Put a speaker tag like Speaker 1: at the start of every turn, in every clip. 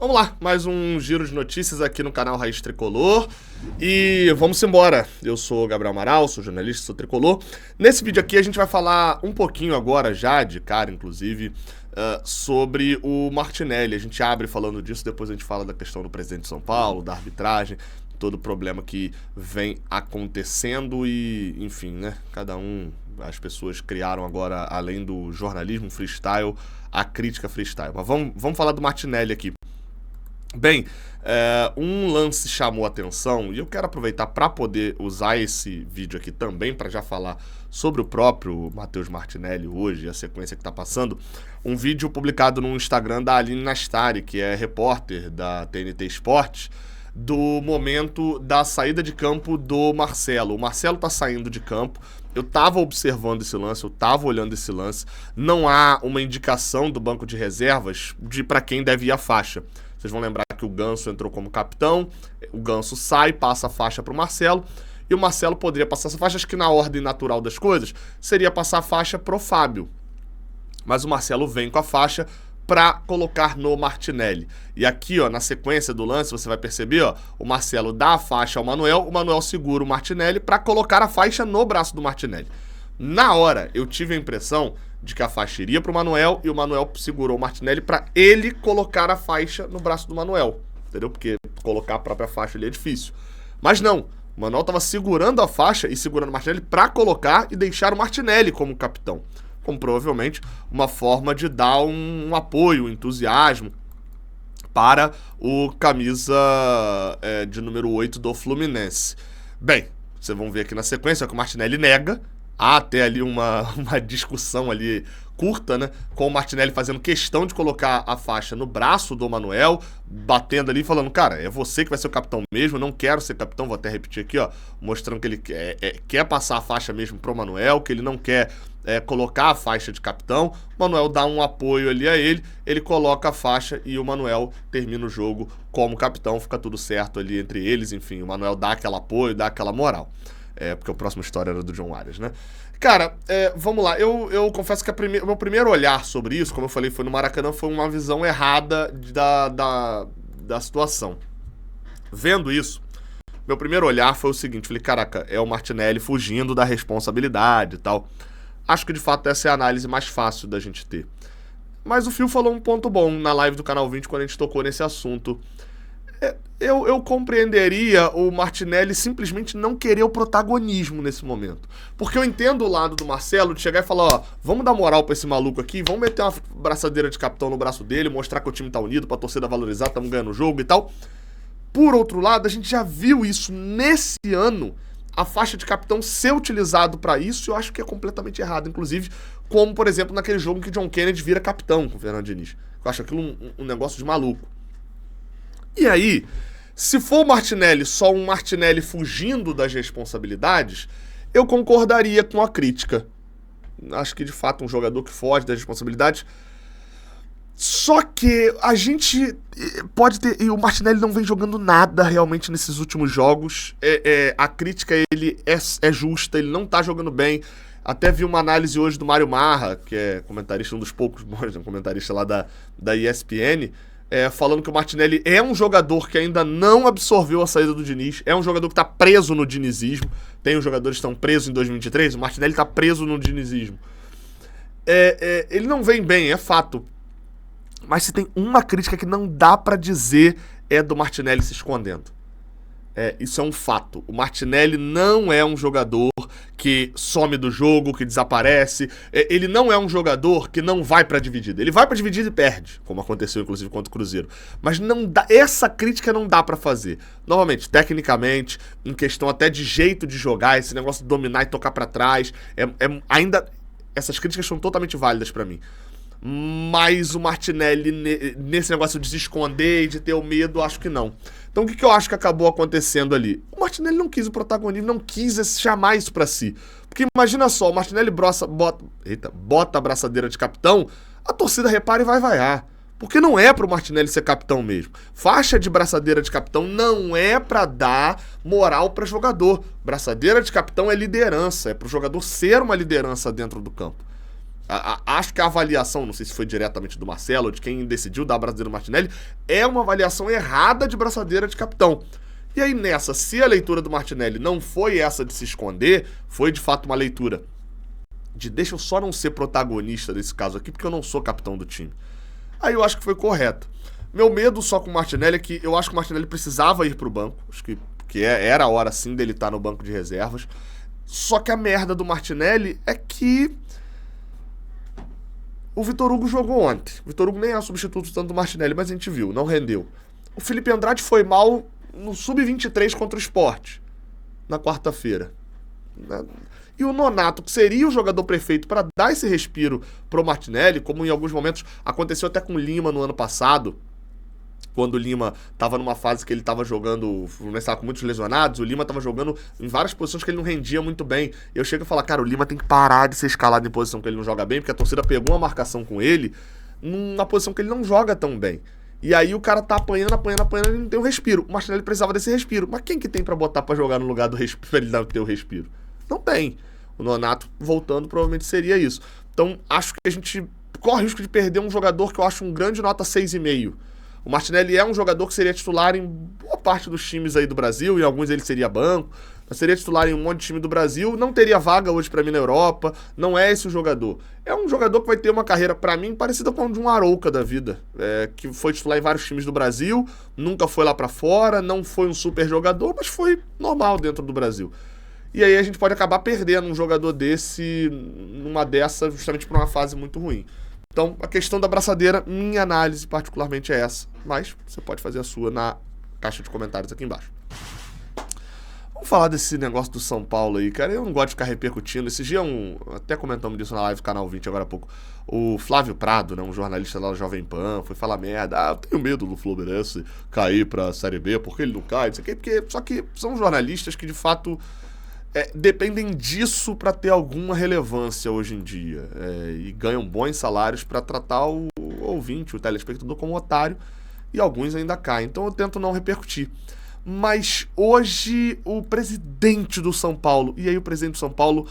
Speaker 1: Vamos lá, mais um giro de notícias aqui no canal Raiz Tricolor e vamos embora. Eu sou o Gabriel Amaral, sou jornalista, sou tricolor. Nesse vídeo aqui a gente vai falar um pouquinho agora, já de cara inclusive, sobre o Martinelli. A gente abre falando disso, depois a gente fala da questão do presidente de São Paulo, da arbitragem, todo o problema que vem acontecendo e, enfim, né, as pessoas criaram agora, além do jornalismo freestyle, a crítica freestyle. Mas vamos falar do Martinelli aqui. Bem, um lance chamou a atenção e eu quero aproveitar para poder usar esse vídeo aqui também para já falar sobre o próprio Matheus Martinelli hoje, a sequência que está passando. Um vídeo publicado no Instagram da Aline Nastari, que é repórter da TNT Esportes, do momento da saída de campo do Marcelo. O Marcelo tá saindo de campo, eu tava observando esse lance, eu tava olhando esse lance, não há uma indicação do banco de reservas de para quem deve ir a faixa. Vocês vão lembrar que o Ganso entrou como capitão, o Ganso sai, passa a faixa para o Marcelo, e o Marcelo poderia passar essa faixa, acho que na ordem natural das coisas, seria passar a faixa pro Fábio. Mas o Marcelo vem com a faixa para colocar no Martinelli. E aqui, ó, na sequência do lance, você vai perceber, ó, o Marcelo dá a faixa ao Manuel, o Manuel segura o Martinelli para colocar a faixa no braço do Martinelli. Na hora, eu tive a impressão de que a faixa iria pro Manuel e o Manuel segurou o Martinelli para ele colocar a faixa no braço do Manuel, entendeu? Porque colocar a própria faixa ali é difícil. Mas não, o Manuel tava segurando a faixa e segurando o Martinelli para colocar e deixar o Martinelli como capitão. Como provavelmente uma forma de dar um apoio, um entusiasmo para o camisa de número 8 do Fluminense. Bem, vocês vão ver aqui na sequência que o Martinelli nega. Há até ali uma discussão ali curta, né? Com o Martinelli fazendo questão de colocar a faixa no braço do Manuel, batendo ali, falando, cara, é você que vai ser o capitão mesmo, eu não quero ser capitão, vou até repetir aqui, ó, mostrando que ele quer passar a faixa mesmo pro Manuel, que ele não quer colocar a faixa de capitão. O Manuel dá um apoio ali a ele coloca a faixa e o Manuel termina o jogo como capitão, fica tudo certo ali entre eles, enfim, o Manuel dá aquele apoio, dá aquela moral. Porque a próxima história era do John Arias, né? Cara, vamos lá. Eu confesso que o meu primeiro olhar sobre isso, como eu falei, foi no Maracanã, foi uma visão errada da situação. Vendo isso, meu primeiro olhar foi o seguinte, falei, caraca, é o Martinelli fugindo da responsabilidade e tal. Acho que, de fato, essa é a análise mais fácil da gente ter. Mas o Fio falou um ponto bom na live do Canal 20 quando a gente tocou nesse assunto. Eu compreenderia o Martinelli simplesmente não querer o protagonismo nesse momento. Porque eu entendo o lado do Marcelo de chegar e falar, ó, vamos dar moral pra esse maluco aqui, vamos meter uma braçadeira de capitão no braço dele, mostrar que o time tá unido, pra torcida valorizar, estamos ganhando o jogo e tal. Por outro lado, a gente já viu isso nesse ano, a faixa de capitão ser utilizado pra isso, e eu acho que é completamente errado, inclusive, como, por exemplo, naquele jogo que John Kennedy vira capitão com o Fernando Diniz. Eu acho aquilo um negócio de maluco. E aí, se for o Martinelli só um Martinelli fugindo das responsabilidades, eu concordaria com a crítica. Acho que, de fato, um jogador que foge das responsabilidades. Só que a gente pode ter... E o Martinelli não vem jogando nada realmente nesses últimos jogos. A crítica ele é justa, ele não tá jogando bem. Até vi uma análise hoje do Mário Marra, que é comentarista, um dos poucos bons, comentarista lá da ESPN, falando que o Martinelli é um jogador que ainda não absorveu a saída do Diniz, é um jogador que está preso no dinizismo. Tem os jogadores que estão presos em 2023, o Martinelli está preso no dinizismo. Ele não vem bem, é fato. Mas se tem uma crítica que não dá para dizer é do Martinelli se escondendo. Isso é um fato. O Martinelli não é um jogador que some do jogo, que desaparece. Ele não é um jogador que não vai pra dividida. Ele vai pra dividida e perde, como aconteceu inclusive contra o Cruzeiro. Mas não dá, essa crítica não dá pra fazer. Novamente, tecnicamente, em questão até de jeito de jogar, esse negócio de dominar e tocar pra trás, ainda essas críticas são totalmente válidas pra mim. Mas o Martinelli, nesse negócio de se esconder e de ter o medo, acho que não. Então o que eu acho que acabou acontecendo ali? O Martinelli não quis o protagonismo, não quis chamar isso pra si. Porque imagina só, o Martinelli bota a braçadeira de capitão, a torcida repara e vai vaiar. Porque não é pro Martinelli ser capitão mesmo. Faixa de braçadeira de capitão não é pra dar moral pra jogador. Braçadeira de capitão é liderança, é pro jogador ser uma liderança dentro do campo. Acho que a avaliação, não sei se foi diretamente do Marcelo ou de quem decidiu dar a braçadeira do Martinelli, é uma avaliação errada de braçadeira de capitão. E aí nessa, se a leitura do Martinelli não foi essa de se esconder, foi de fato uma leitura de deixa eu só não ser protagonista desse caso aqui, porque eu não sou capitão do time. Aí eu acho que foi correto. Meu medo só com o Martinelli é que eu acho que o Martinelli precisava ir pro banco, acho que era a hora sim dele estar no banco de reservas. Só que a merda do Martinelli é que o Vitor Hugo jogou ontem. O Vitor Hugo nem é substituto tanto do Martinelli, mas a gente viu, não rendeu. O Felipe Andrade foi mal no Sub-23 contra o Sport, na quarta-feira. E o Nonato, que seria o jogador prefeito para dar esse respiro pro Martinelli, como em alguns momentos aconteceu até com o Lima no ano passado, quando o Lima estava numa fase que ele estava jogando, o Fluminense estava com muitos lesionados, o Lima estava jogando em várias posições que ele não rendia muito bem. Eu chego a falar, cara, o Lima tem que parar de ser escalado em posição que ele não joga bem, porque a torcida pegou uma marcação com ele numa posição que ele não joga tão bem. E aí o cara tá apanhando, ele não tem um respiro. O Martinelli precisava desse respiro. Mas quem que tem pra botar pra jogar no lugar do respiro, pra ele não ter o respiro? Não tem. O Nonato voltando provavelmente seria isso. Então acho que a gente corre o risco de perder um jogador que eu acho um grande nota 6,5. O Martinelli é um jogador que seria titular em boa parte dos times aí do Brasil, em alguns ele seria banco, mas seria titular em um monte de time do Brasil, não teria vaga hoje pra mim na Europa, não é esse o jogador. É um jogador que vai ter uma carreira, pra mim, parecida com a de um Arouca da vida, que foi titular em vários times do Brasil, nunca foi lá pra fora, não foi um super jogador, mas foi normal dentro do Brasil. E aí a gente pode acabar perdendo um jogador desse, numa dessa, justamente por uma fase muito ruim. Então, a questão da braçadeira, minha análise particularmente é essa. Mas você pode fazer a sua na caixa de comentários aqui embaixo. Vamos falar desse negócio do São Paulo aí, cara. Eu não gosto de ficar repercutindo. Esse dia, até comentamos disso na live Canal 20 agora há pouco. O Flávio Prado, né, um jornalista lá do Jovem Pan, foi falar merda. Eu tenho medo do Fluminense cair pra Série B, porque ele não cai, não sei o quê. Porque, só que são jornalistas que, de fato, dependem disso para ter alguma relevância hoje em dia, e ganham bons salários para tratar o ouvinte, o telespectador como otário, e alguns ainda caem, então eu tento não repercutir. Mas hoje o presidente do São Paulo, e aí o presidente do São Paulo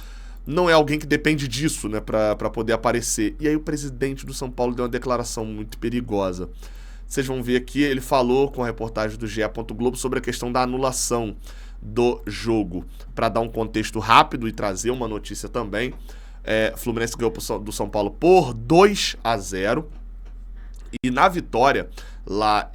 Speaker 1: não é alguém que depende disso, né, para poder aparecer, e aí o presidente do São Paulo deu uma declaração muito perigosa. Vocês vão ver aqui, ele falou com a reportagem do GE. Globo sobre a questão da anulação do jogo. Para dar um contexto rápido e trazer uma notícia também, Fluminense ganhou do São Paulo por 2-0, e na vitória, lá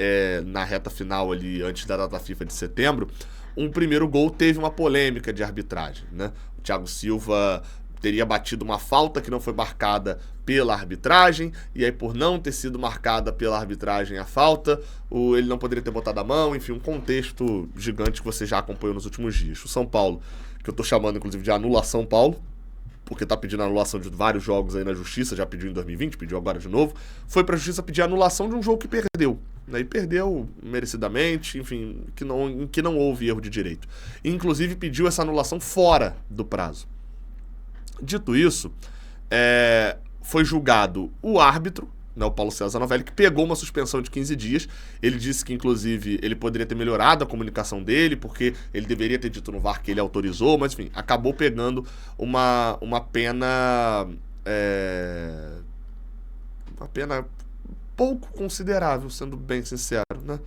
Speaker 1: na reta final ali, antes da data FIFA de setembro, um primeiro gol teve uma polêmica de arbitragem, né? O Thiago Silva teria batido uma falta que não foi marcada pela arbitragem, e aí por não ter sido marcada pela arbitragem a falta, ele não poderia ter botado a mão, enfim, um contexto gigante que você já acompanhou nos últimos dias. O São Paulo, que eu tô chamando inclusive de anulação Paulo, porque tá pedindo anulação de vários jogos aí na justiça, já pediu em 2020, pediu agora de novo, foi pra justiça pedir anulação de um jogo que perdeu, né? E perdeu merecidamente, enfim, em que não houve erro de direito. E, inclusive pediu essa anulação fora do prazo. Dito isso, foi julgado o árbitro, né, o Paulo César Novelli, que pegou uma suspensão de 15 dias. Ele disse que, inclusive, ele poderia ter melhorado a comunicação dele, porque ele deveria ter dito no VAR que ele autorizou, mas, enfim, acabou pegando uma pena... uma pena pouco considerável, sendo bem sincero, né?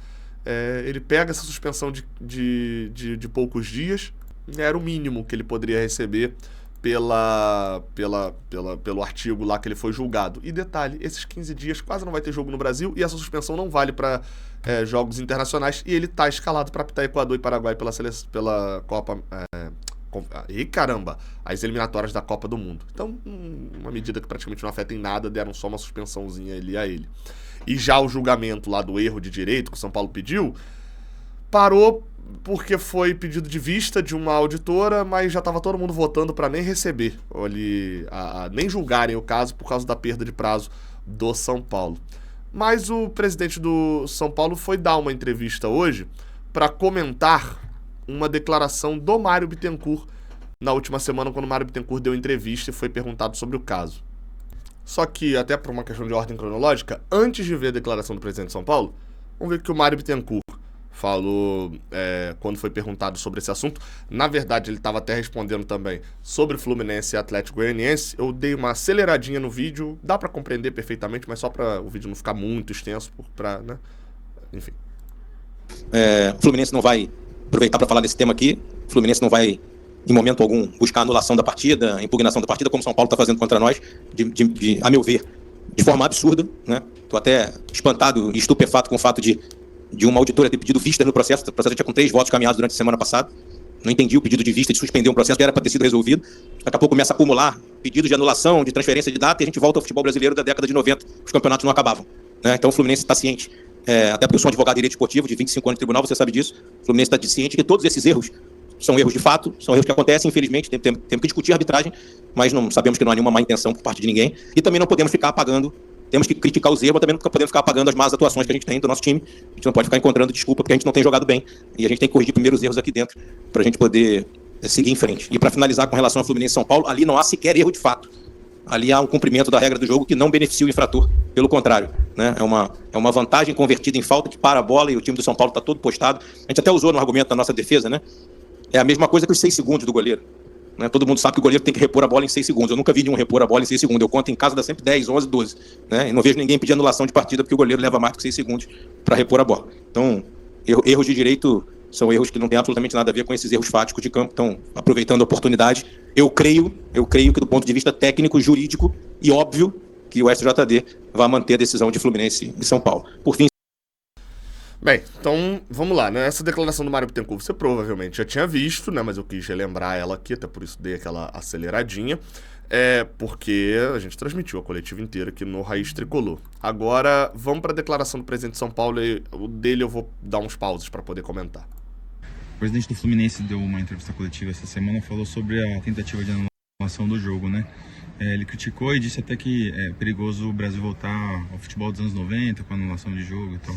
Speaker 1: Ele pega essa suspensão de poucos dias, era o mínimo que ele poderia receber pelo artigo lá que ele foi julgado. E detalhe, esses 15 dias quase não vai ter jogo no Brasil, e essa suspensão não vale para jogos internacionais, e ele está escalado para apitar Equador e Paraguai pela Copa... as eliminatórias da Copa do Mundo. Então, uma medida que praticamente não afeta em nada, deram só uma suspensãozinha ali a ele. E já o julgamento lá do erro de direito que o São Paulo pediu, parou porque foi pedido de vista de uma auditora, mas já estava todo mundo votando para nem receber, nem julgarem o caso por causa da perda de prazo do São Paulo. Mas o presidente do São Paulo foi dar uma entrevista hoje para comentar uma declaração do Mário Bittencourt na última semana, quando o Mário Bittencourt deu entrevista e foi perguntado sobre o caso. Só que, até por uma questão de ordem cronológica, antes de ver a declaração do presidente de São Paulo, vamos ver o que o Mário Bittencourt falou quando foi perguntado sobre esse assunto. Na verdade, ele estava até respondendo também sobre Fluminense e Atlético Goianiense. Eu dei uma aceleradinha no vídeo, dá para compreender perfeitamente, mas só para o vídeo não ficar muito extenso, né? Enfim.
Speaker 2: O Fluminense não vai aproveitar para falar desse tema aqui. O Fluminense não vai, em momento algum, buscar anulação da partida, impugnação da partida, como o São Paulo está fazendo contra nós, a meu ver, de forma absurda, né? Estou até espantado e estupefato com o fato de uma auditora ter pedido vista no processo. O processo já tinha com 3 votos caminhados durante a semana passada. Não entendi o pedido de vista, de suspender um processo que era para ter sido resolvido. Daqui a pouco começa a acumular pedidos de anulação, de transferência de data, e a gente volta ao futebol brasileiro da década de 90. Os campeonatos não acabavam, né? Então o Fluminense está ciente, até porque eu sou um advogado de direito esportivo de 25 anos de tribunal, você sabe disso. O Fluminense está ciente que todos esses erros são erros de fato, são erros que acontecem, infelizmente. Temos que discutir a arbitragem, mas não sabemos que não há nenhuma má intenção por parte de ninguém. E também não podemos ficar apagando. Temos que criticar os erros, mas também não podemos ficar apagando as más atuações que a gente tem do nosso time. A gente não pode ficar encontrando desculpa porque a gente não tem jogado bem. E a gente tem que corrigir primeiro os erros aqui dentro para a gente poder seguir em frente. E para finalizar com relação ao Fluminense e São Paulo, ali não há sequer erro de fato. Ali há um cumprimento da regra do jogo que não beneficia o infrator. Pelo contrário, né? É uma vantagem convertida em falta que para a bola, e o time do São Paulo está todo postado. A gente até usou no argumento da nossa defesa, né? É a mesma coisa que os 6 segundos do goleiro. Né? Todo mundo sabe que o goleiro tem que repor a bola em 6 segundos. Eu nunca vi nenhum repor a bola em 6 segundos. Eu conto em casa, dá sempre 10, 11, 12. Né? E não vejo ninguém pedir anulação de partida porque o goleiro leva mais do que 6 segundos para repor a bola. Então, erros de direito são erros que não têm absolutamente nada a ver com esses erros fáticos de campo. Então, aproveitando a oportunidade, eu creio que do ponto de vista técnico, jurídico e óbvio que o STJD vai manter a decisão de Fluminense e São Paulo. Por fim,
Speaker 1: bem, então vamos lá, né? Essa declaração do Mário Bittencourt você provavelmente já tinha visto, né? Mas eu quis relembrar ela aqui, até por isso dei aquela aceleradinha. Porque a gente transmitiu a coletiva inteira aqui no Raiz Tricolor. Agora, vamos para a declaração do presidente de São Paulo, e o dele eu vou dar uns pauses para poder comentar.
Speaker 3: O presidente do Fluminense deu uma entrevista coletiva essa semana, falou sobre a tentativa de anulação do jogo, né? Ele criticou e disse até que é perigoso o Brasil voltar ao futebol dos anos 90 com a anulação de jogo e tal.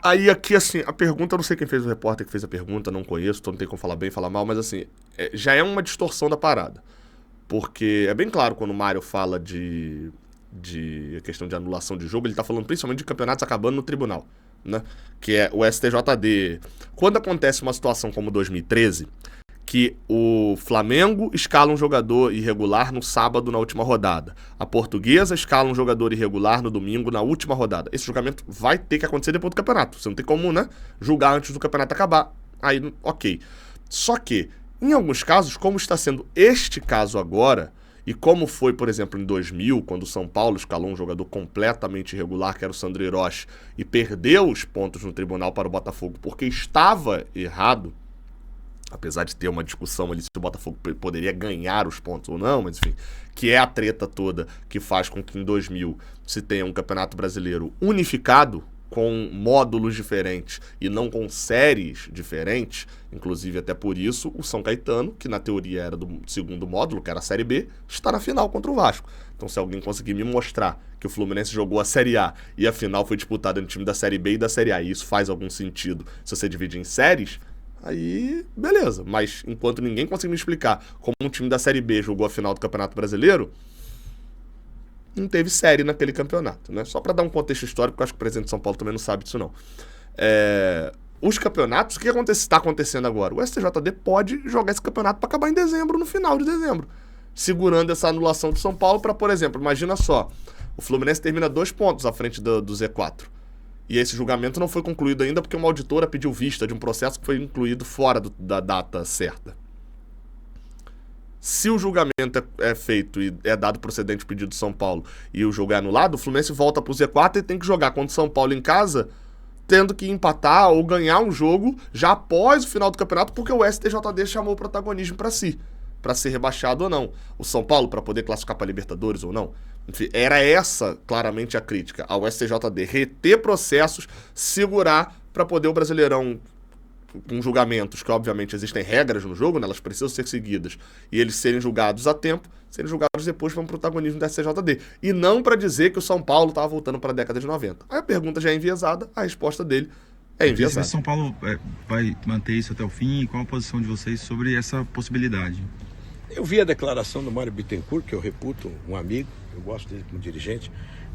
Speaker 1: Aí aqui, assim, a pergunta, eu não sei quem fez, o repórter que fez a pergunta, não conheço, então não tem como falar bem, falar mal, mas assim, já é uma distorção da parada. Porque é bem claro quando o Mário fala de a questão de anulação de jogo, ele tá falando principalmente de campeonatos acabando no tribunal, né? Que é o STJD. Quando acontece uma situação como 2013, que o Flamengo escala um jogador irregular no sábado na última rodada, a Portuguesa escala um jogador irregular no domingo na última rodada, esse julgamento vai ter que acontecer depois do campeonato. Você não tem como, né, julgar antes do campeonato acabar. Aí, ok. Só que, em alguns casos, como está sendo este caso agora, e como foi, por exemplo, em 2000, quando o São Paulo escalou um jogador completamente irregular, que era o Sandro Hiroshi, e perdeu os pontos no tribunal para o Botafogo porque estava errado, apesar de ter uma discussão ali se o Botafogo poderia ganhar os pontos ou não, mas enfim, que é a treta toda que faz com que em 2000 se tenha um campeonato brasileiro unificado, com módulos diferentes e não com séries diferentes, inclusive até por isso o São Caetano, que na teoria era do segundo módulo, que era a Série B, está na final contra o Vasco. Então se alguém conseguir me mostrar que o Fluminense jogou a Série A e a final foi disputada no time da Série B e da Série A, e isso faz algum sentido se você dividir em séries, aí beleza. Mas enquanto ninguém conseguir me explicar como um time da Série B jogou a final do Campeonato Brasileiro, não teve série naquele campeonato, né? Só para dar um contexto histórico, porque eu acho que o presidente de São Paulo também não sabe disso não. Os campeonatos, o que está acontecendo agora? O STJD pode jogar esse campeonato para acabar em dezembro, no final de dezembro, segurando essa anulação do São Paulo para, por exemplo, imagina só, o Fluminense termina 2 pontos à frente do Z4. E esse julgamento não foi concluído ainda porque uma auditora pediu vista de um processo que foi incluído fora da data certa. Se o julgamento é feito e é dado procedente o pedido de São Paulo e o jogo é anulado, o Fluminense volta pro Z4 e tem que jogar contra o São Paulo em casa, tendo que empatar ou ganhar um jogo já após o final do campeonato, porque o STJD chamou o protagonismo para si, para ser rebaixado ou não. O São Paulo para poder classificar para Libertadores ou não. Enfim, era essa claramente a crítica ao STJD, reter processos, segurar para poder o Brasileirão, com julgamentos que obviamente existem regras no jogo, né, elas precisam ser seguidas, e eles serem julgados a tempo, serem julgados depois para um protagonismo da STJD. E não para dizer que o São Paulo estava voltando para a década de 90. Aí a pergunta já é enviesada, a resposta dele é enviesada.
Speaker 3: Se o São Paulo vai manter isso até o fim, qual a posição de vocês sobre essa possibilidade?
Speaker 4: Eu vi a declaração do Mário Bittencourt, que eu reputo um amigo, eu gosto dele como dirigente,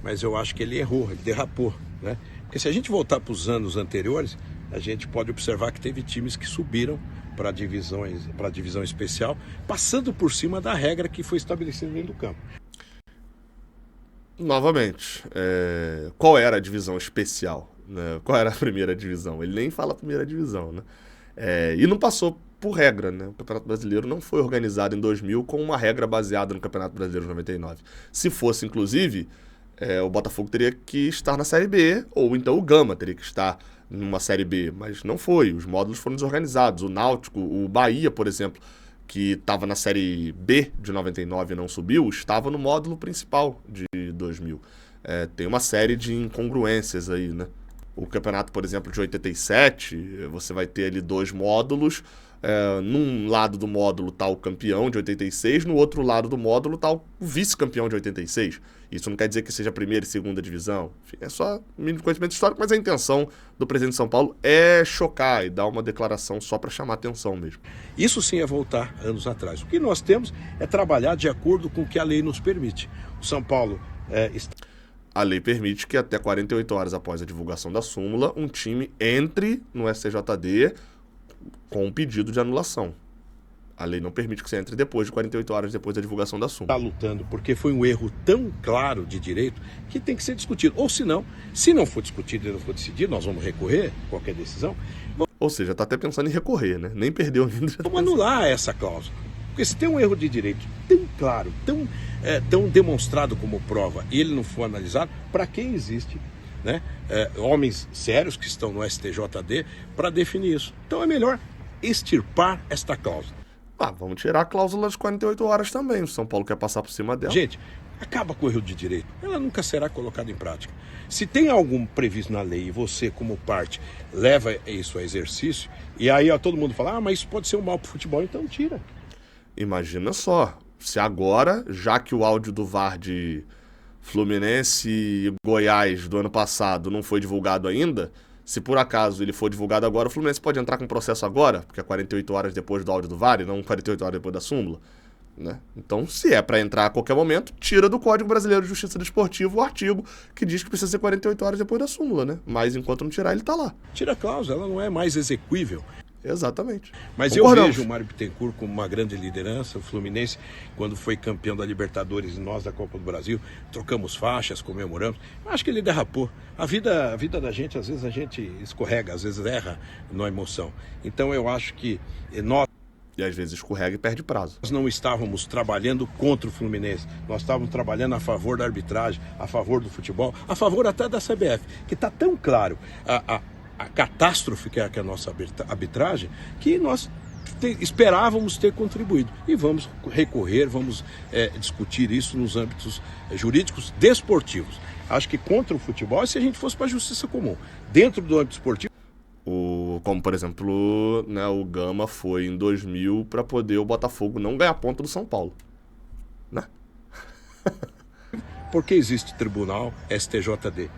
Speaker 4: mas eu acho que ele errou, ele derrapou, né? Porque se a gente voltar para os anos anteriores, a gente pode observar que teve times que subiram para a divisão especial, passando por cima da regra que foi estabelecida dentro do campo.
Speaker 1: Novamente, qual era a divisão especial? Né? Qual era a primeira divisão? Ele nem fala primeira divisão, né? E não passou por regra, né? O Campeonato Brasileiro não foi organizado em 2000 com uma regra baseada no Campeonato Brasileiro de 99. Se fosse, inclusive, o Botafogo teria que estar na Série B, ou então o Gama teria que estar numa Série B, mas não foi. Os módulos foram desorganizados. O Náutico, o Bahia, por exemplo, que estava na Série B de 99 e não subiu, estava no módulo principal de 2000. Tem uma série de incongruências aí, né? O campeonato, por exemplo, de 87, você vai ter ali 2 módulos. Num lado do módulo está o campeão de 86, no outro lado do módulo está o vice-campeão de 86. Isso não quer dizer que seja a primeira e segunda divisão. Enfim, é só mínimo conhecimento histórico, mas a intenção do presidente de São Paulo é chocar e dar uma declaração só para chamar atenção mesmo.
Speaker 4: Isso sim é voltar anos atrás. O que nós temos é trabalhar de acordo com o que a lei nos permite. O São Paulo
Speaker 1: A lei permite que até 48 horas após a divulgação da súmula, um time entre no STJD com um pedido de anulação. A lei não permite que você entre depois de 48 horas depois da divulgação da súmula.
Speaker 4: Está lutando porque foi um erro tão claro de direito que tem que ser discutido. Ou se não for discutido e não for decidido, nós vamos recorrer a qualquer decisão.
Speaker 1: Ou seja, está até pensando em recorrer, né? Nem perdeu ainda.
Speaker 4: Vamos anular essa cláusula. Porque se tem um erro de direito tão claro, tão demonstrado como prova, e ele não for analisado, para quem existe, né? Homens sérios que estão no STJD para definir isso. Então é melhor extirpar esta cláusula.
Speaker 1: Vamos tirar a cláusula das 48 horas também. O São Paulo quer passar por cima dela.
Speaker 4: Gente, acaba com o erro de direito. Ela nunca será colocada em prática. Se tem algum previsto na lei e você, como parte, leva isso a exercício, e aí todo mundo fala, mas isso pode ser um mal para o futebol, então tira.
Speaker 1: Imagina só, se agora, já que o áudio do VAR de Fluminense e Goiás do ano passado não foi divulgado ainda, se por acaso ele for divulgado agora, o Fluminense pode entrar com processo agora, porque é 48 horas depois do áudio do VAR e não 48 horas depois da súmula, né? Então, se é para entrar a qualquer momento, tira do Código Brasileiro de Justiça Desportiva o artigo que diz que precisa ser 48 horas depois da súmula, né? Mas enquanto não tirar, ele tá lá.
Speaker 4: Tira a cláusula, ela não é mais exequível.
Speaker 1: Exatamente.
Speaker 4: Mas eu vejo o Mário Bittencourt como uma grande liderança. O Fluminense, quando foi campeão da Libertadores e nós da Copa do Brasil, trocamos faixas, comemoramos. Acho que ele derrapou. A vida da gente, às vezes a gente escorrega, às vezes erra na emoção. Então eu acho que nós...
Speaker 1: E às vezes escorrega e perde prazo.
Speaker 4: Nós não estávamos trabalhando contra o Fluminense. Nós estávamos trabalhando a favor da arbitragem, a favor do futebol, a favor até da CBF, que está tão claro a catástrofe que é a nossa arbitragem, que nós esperávamos ter contribuído. E vamos recorrer, vamos discutir isso nos âmbitos jurídicos desportivos. Acho que contra o futebol é se a gente fosse para a justiça comum. Dentro do âmbito esportivo...
Speaker 1: Como, por exemplo, né, o Gama foi em 2000 para poder o Botafogo não ganhar ponto do São Paulo. Né?
Speaker 4: Porque existe tribunal STJD.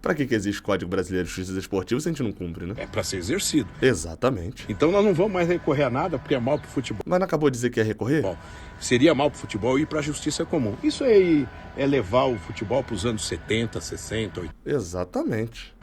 Speaker 1: Para que existe Código Brasileiro de Justiça Desportiva se a gente não cumpre, né?
Speaker 4: É para ser exercido.
Speaker 1: Exatamente.
Speaker 4: Então nós não vamos mais recorrer a nada porque é mal para o futebol.
Speaker 1: Mas não acabou de dizer que ia recorrer?
Speaker 4: Bom, seria mal para o futebol ir para a justiça comum. Isso é levar o futebol para os anos 70, 60, 80.
Speaker 1: Exatamente.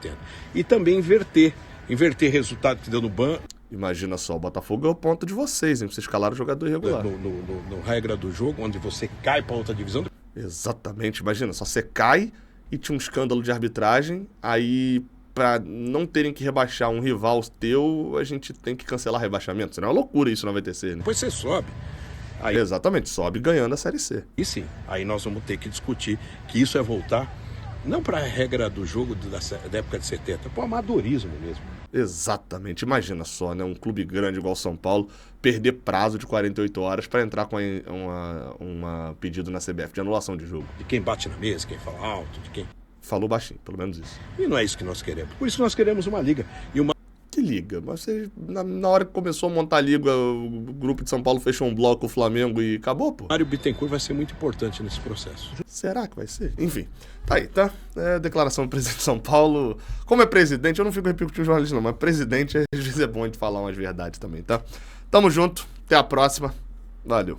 Speaker 4: E também inverter resultado que deu no banco.
Speaker 1: Imagina só, o Botafogo é o ponto de vocês, hein? Vocês escalaram o jogador irregular.
Speaker 4: No regra do jogo, onde você cai para outra divisão.
Speaker 1: Exatamente. Imagina, só você cai e tinha um escândalo de arbitragem, aí para não terem que rebaixar um rival teu, a gente tem que cancelar rebaixamento. Senão é uma loucura isso, não vai ter ser, né?
Speaker 4: Depois você sobe. Aí...
Speaker 1: Exatamente, sobe ganhando a Série C.
Speaker 4: E sim, aí nós vamos ter que discutir que isso é voltar, não para a regra do jogo da época de 70, para o amadorismo mesmo.
Speaker 1: Exatamente, imagina só, né? Um clube grande igual São Paulo perder prazo de 48 horas para entrar com uma pedido na CBF de anulação de jogo.
Speaker 4: De quem bate na mesa, quem fala alto, de quem...
Speaker 1: Falou baixinho, pelo menos isso.
Speaker 4: E não é isso que nós queremos. Por isso nós queremos uma liga. E uma...
Speaker 1: Que liga? Mas você, na hora que começou a montar a liga, o grupo de São Paulo fechou um bloco com o Flamengo e acabou, pô?
Speaker 4: Mário Bittencourt vai ser muito importante nesse processo.
Speaker 1: Será que vai ser? Enfim, tá aí, tá? Declaração do presidente de São Paulo. Como é presidente, eu não fico repercutindo o jornalista não, mas presidente às vezes é bom de falar umas verdades também, tá? Tamo junto, até a próxima. Valeu.